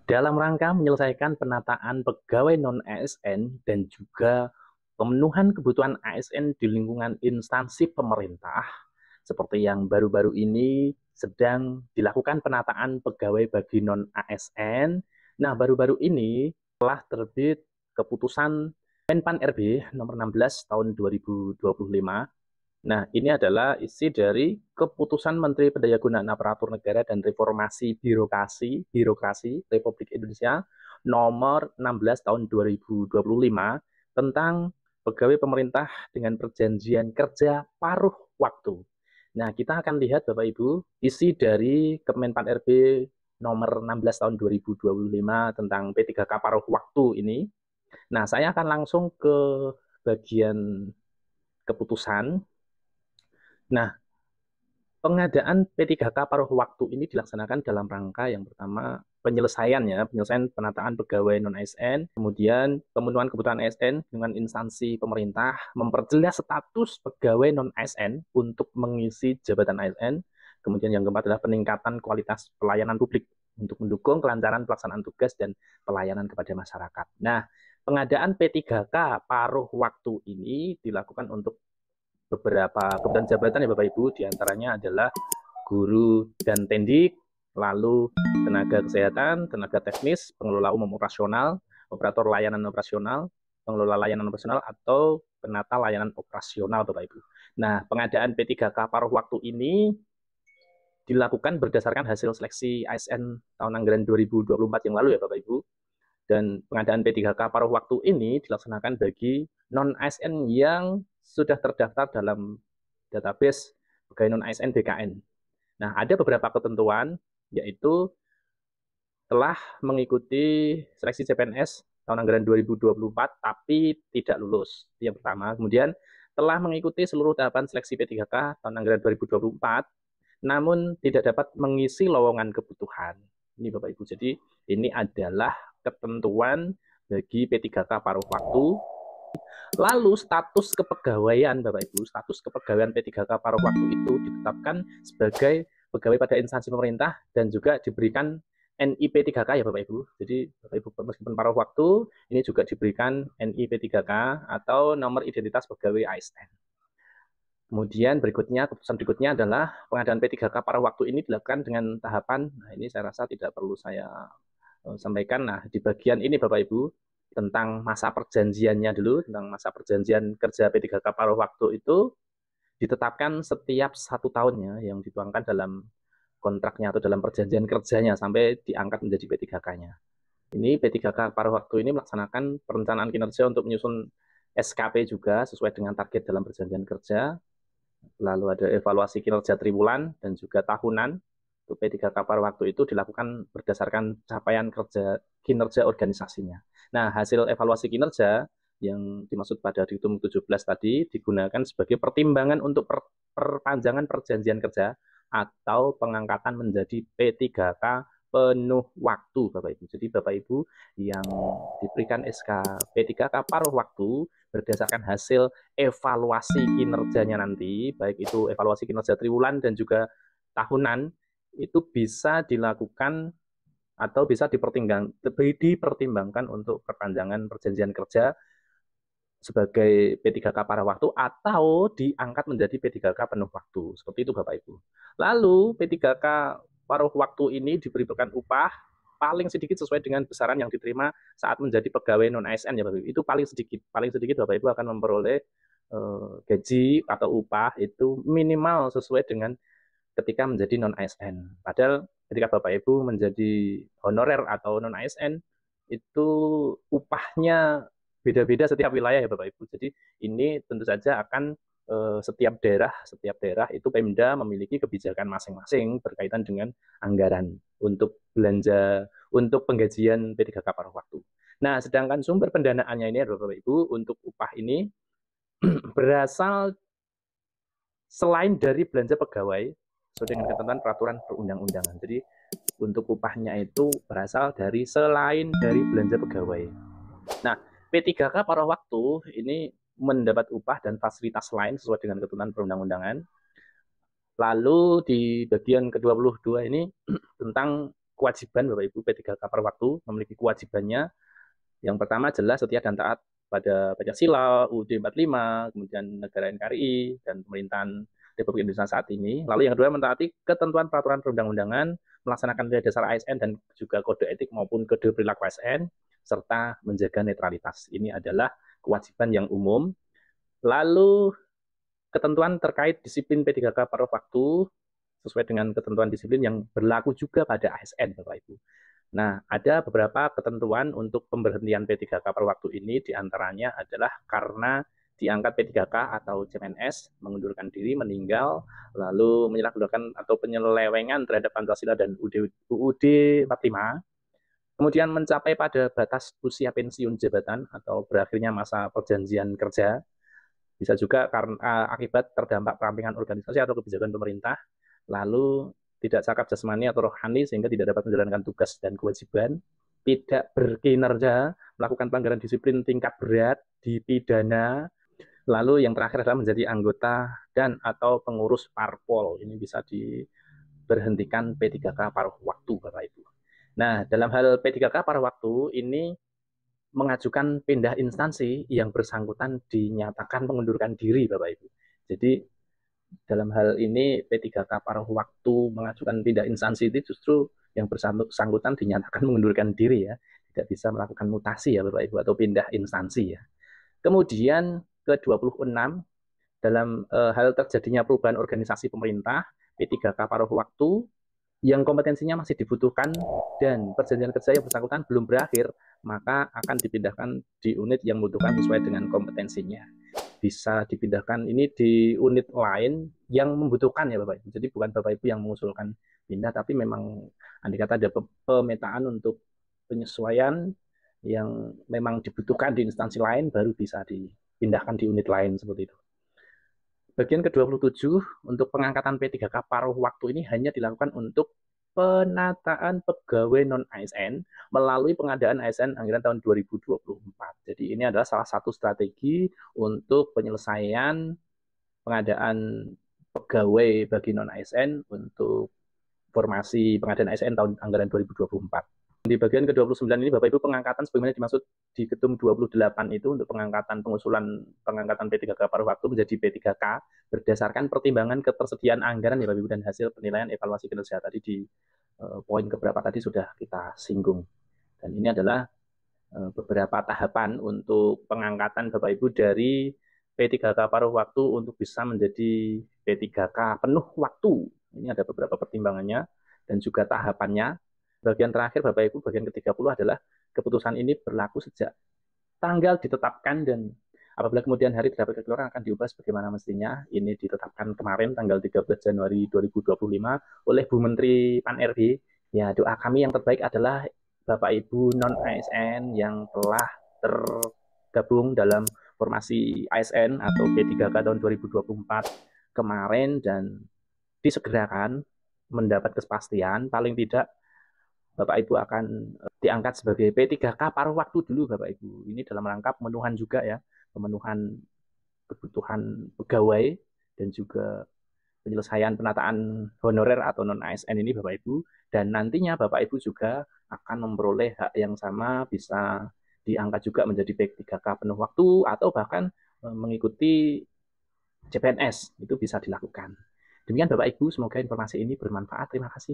dalam rangka menyelesaikan penataan pegawai non-ASN dan juga pemenuhan kebutuhan ASN di lingkungan instansi pemerintah, seperti yang baru-baru ini sedang dilakukan penataan pegawai bagi non-ASN. Nah, baru-baru ini telah terbit keputusan Menpan RB nomor 16 tahun 2025. Nah, ini adalah isi dari keputusan Menteri Pendayagunaan Aparatur Negara dan Reformasi Birokrasi Republik Indonesia nomor 16 tahun 2025 tentang pegawai pemerintah dengan perjanjian kerja paruh waktu. Nah, kita akan lihat Bapak Ibu isi dari Kemenpan RB nomor 16 tahun 2025 tentang P3K paruh waktu ini. Nah, saya akan langsung ke bagian keputusan. Nah, pengadaan P3K paruh waktu ini dilaksanakan dalam rangka yang pertama penyelesaian penataan pegawai non-ASN, kemudian pemenuhan kebutuhan ASN dengan instansi pemerintah, memperjelas status pegawai non-ASN untuk mengisi jabatan ASN, kemudian yang keempat adalah peningkatan kualitas pelayanan publik untuk mendukung kelancaran pelaksanaan tugas dan pelayanan kepada masyarakat. Nah, pengadaan P3K paruh waktu ini dilakukan untuk beberapa kebutuhan jabatan ya Bapak Ibu, diantaranya adalah guru dan tendik, lalu tenaga kesehatan, tenaga teknis, pengelola umum operasional, operator layanan operasional, pengelola layanan operasional, atau penata layanan operasional Bapak Ibu. Nah, pengadaan P3K paruh waktu ini dilakukan berdasarkan hasil seleksi ASN tahun anggaran 2024 yang lalu ya Bapak Ibu. Dan pengadaan P3K paruh waktu ini dilaksanakan bagi non-ASN yang sudah terdaftar dalam database pegawai non-ASN BKN. Nah, ada beberapa ketentuan, yaitu telah mengikuti seleksi CPNS tahun anggaran 2024, tapi tidak lulus. Itu yang pertama. Kemudian telah mengikuti seluruh tahapan seleksi P3K tahun anggaran 2024, namun tidak dapat mengisi lowongan kebutuhan. Ini Bapak Ibu. Jadi ini adalah ketentuan bagi P3K paruh waktu. Lalu status kepegawaian Bapak Ibu, status kepegawaian P3K paruh waktu itu ditetapkan sebagai pegawai pada instansi pemerintah dan juga diberikan NIP 3K ya Bapak Ibu. Jadi Bapak Ibu meskipun paruh waktu, ini juga diberikan NIP 3K atau nomor identitas pegawai ASN. Kemudian berikutnya, keputusan berikutnya adalah pengadaan P3K paruh waktu ini dilakukan dengan tahapan, nah ini saya rasa tidak perlu saya sampaikan. Nah, di bagian ini Bapak Ibu, tentang masa perjanjiannya dulu, tentang masa perjanjian kerja P3K paruh waktu itu ditetapkan setiap 1 tahunnya yang dituangkan dalam kontraknya atau dalam perjanjian kerjanya sampai diangkat menjadi P3K-nya. Ini P3K paruh waktu ini melaksanakan perencanaan kinerja untuk menyusun SKP juga sesuai dengan target dalam perjanjian kerja. Lalu ada evaluasi kinerja triwulan dan juga tahunan. P3K paruh waktu itu dilakukan berdasarkan capaian kinerja organisasinya. Nah, hasil evaluasi kinerja yang dimaksud pada diktum 17 tadi digunakan sebagai pertimbangan untuk perpanjangan perjanjian kerja atau pengangkatan menjadi P3K penuh waktu Bapak Ibu. Jadi Bapak Ibu yang diberikan SK P3K paruh waktu berdasarkan hasil evaluasi kinerjanya nanti, baik itu evaluasi kinerja triwulan dan juga tahunan, itu bisa dilakukan atau bisa dipertimbangkan untuk perpanjangan perjanjian kerja sebagai P3K paruh waktu atau diangkat menjadi P3K penuh waktu. Seperti itu Bapak Ibu. Lalu P3K paruh waktu ini diberikan upah paling sedikit sesuai dengan besaran yang diterima saat menjadi pegawai non ASN ya Bapak Ibu. Itu paling sedikit. Paling sedikit Bapak Ibu akan memperoleh gaji atau upah itu minimal sesuai dengan ketika menjadi non ASN. Padahal ketika Bapak Ibu menjadi honorer atau non ASN itu upahnya beda-beda setiap wilayah ya Bapak Ibu. Jadi ini tentu saja akan setiap daerah itu Pemda memiliki kebijakan masing-masing berkaitan dengan anggaran untuk belanja untuk penggajian P3K paruh waktu. Nah, sedangkan sumber pendanaannya ini adalah Bapak Ibu untuk upah ini berasal selain dari belanja pegawai sesuai dengan ketentuan peraturan perundang-undangan. Jadi untuk upahnya itu berasal dari selain dari belanja pegawai. Nah, P3K paruh waktu ini mendapat upah dan fasilitas lain sesuai dengan ketentuan perundang-undangan. Lalu di bagian ke-22 ini tentang kewajiban Bapak Ibu P3K per waktu memiliki kewajibannya. Yang pertama jelas setia dan taat pada Pancasila, UUD 45, kemudian negara NKRI, dan pemerintahan Republik Indonesia saat ini. Lalu yang kedua, mentaati ketentuan peraturan perundang-undangan, melaksanakan nilai dasar ASN dan juga kode etik maupun kode perilaku ASN, serta menjaga netralitas. Ini adalah kewajiban yang umum. Lalu ketentuan terkait disiplin P3K per waktu sesuai dengan ketentuan disiplin yang berlaku juga pada ASN, Bapak Ibu. Nah, ada beberapa ketentuan untuk pemberhentian P3K per waktu ini, diantaranya adalah karena diangkat P3K atau CPNS, mengundurkan diri, meninggal, lalu menyalahgunakan atau penyelewengan terhadap Pancasila dan UUD 45, kemudian mencapai pada batas usia pensiun jabatan atau berakhirnya masa perjanjian kerja, bisa juga karena akibat terdampak perampingan organisasi atau kebijakan pemerintah, lalu tidak cakap jasmani atau rohani sehingga tidak dapat menjalankan tugas dan kewajiban, tidak berkinerja, melakukan pelanggaran disiplin tingkat berat, dipidana, lalu yang terakhir adalah menjadi anggota dan atau pengurus parpol. Ini bisa diberhentikan P3K paruh waktu, Bapak Ibu. Nah, dalam hal P3K paruh waktu ini mengajukan pindah instansi yang bersangkutan dinyatakan mengundurkan diri, Bapak Ibu. Jadi dalam hal ini P3K paruh waktu mengajukan pindah instansi itu justru yang bersangkutan dinyatakan mengundurkan diri ya, tidak bisa melakukan mutasi ya Bapak Ibu atau pindah instansi ya. Kemudian ke-26 dalam hal terjadinya perubahan organisasi pemerintah, P3K paruh waktu yang kompetensinya masih dibutuhkan dan perjanjian kerja yang bersangkutan belum berakhir, maka akan dipindahkan di unit yang membutuhkan sesuai dengan kompetensinya. Bisa dipindahkan ini di unit lain yang membutuhkan ya Bapak Ibu. Jadi bukan Bapak Ibu yang mengusulkan pindah, tapi memang andai kata ada pemetaan untuk penyesuaian yang memang dibutuhkan di instansi lain, baru bisa dipindahkan di unit lain seperti itu. Bagian ke-27 untuk pengangkatan P3K paruh waktu ini hanya dilakukan untuk penataan pegawai non-ASN melalui pengadaan ASN anggaran tahun 2024. Jadi ini adalah salah satu strategi untuk penyelesaian pengadaan pegawai bagi non-ASN untuk formasi pengadaan ASN tahun anggaran 2024. Di bagian ke-29 ini Bapak Ibu pengangkatan sebagaimana dimaksud di ketum 28 itu untuk pengangkatan pengusulan pengangkatan P3K paruh waktu menjadi P3K berdasarkan pertimbangan ketersediaan anggaran ya Bapak Ibu dan hasil penilaian evaluasi kinerja tadi di poin keberapa tadi sudah kita singgung. Dan ini adalah beberapa tahapan untuk pengangkatan Bapak Ibu dari P3K paruh waktu untuk bisa menjadi P3K penuh waktu. Ini ada beberapa pertimbangannya dan juga tahapannya. Bagian terakhir Bapak Ibu, bagian ke-30 adalah keputusan ini berlaku sejak tanggal ditetapkan dan apabila kemudian hari terdapat kekeluaran akan diubah sebagaimana mestinya. Ini ditetapkan kemarin tanggal 13 Januari 2025 oleh Bu Menteri Pan-RB. Ya, doa kami yang terbaik adalah Bapak Ibu non-ASN yang telah tergabung dalam formasi ASN atau P3K tahun 2024 kemarin dan disegerakan mendapat kepastian paling tidak Bapak Ibu akan diangkat sebagai P3K paruh waktu dulu Bapak Ibu. Ini dalam rangka pemenuhan juga ya, pemenuhan kebutuhan pegawai dan juga penyelesaian penataan honorer atau non-ASN ini Bapak Ibu. Dan nantinya Bapak Ibu juga akan memperoleh hak yang sama, bisa diangkat juga menjadi P3K penuh waktu atau bahkan mengikuti CPNS, itu bisa dilakukan. Demikian Bapak Ibu, semoga informasi ini bermanfaat. Terima kasih.